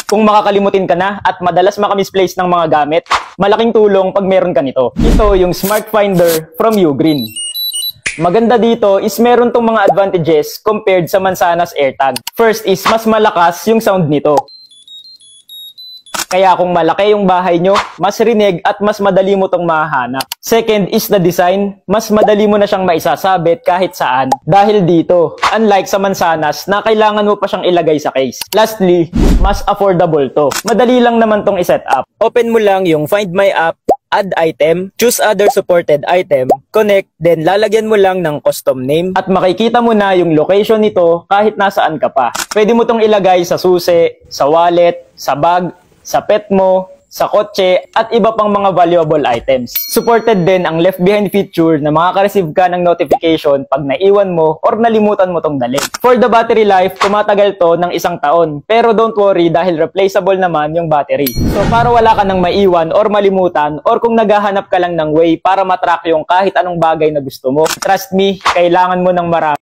Kung makakalimutin ka na at madalas makamisplace ng mga gamit, malaking tulong pag meron ka nito. Ito yung Smart Finder from Ugreen. Maganda dito is meron tong mga advantages compared sa Mansanas AirTag. First is mas malakas yung sound nito. Kaya kung malaki yung bahay nyo, mas rinig at mas madali mo tong mahahanap. Second is the design. Mas madali mo na siyang maisasabit kahit saan. Dahil dito, unlike sa Mansanas na kailangan mo pa siyang ilagay sa case. Lastly, mas affordable to. Madali lang naman tong iset up. Open mo lang yung Find My App, add item, choose other supported item, connect, then lalagyan mo lang ng custom name at makikita mo na yung location nito kahit nasaan ka pa. Pwede mo tong ilagay sa susi, sa wallet, sa bag, sa pet mo, sa kotse, at iba pang mga valuable items. Supported din ang left behind feature na makaka-receive ka ng notification pag naiwan mo or nalimutan mo tong dalhin. For the battery life, tumatagal to ng 1 taon. Pero don't worry dahil replaceable naman yung battery. So para wala ka nang maiwan or malimutan or kung naghahanap ka lang ng way para matrack yung kahit anong bagay na gusto mo, trust me, kailangan mo ng marami.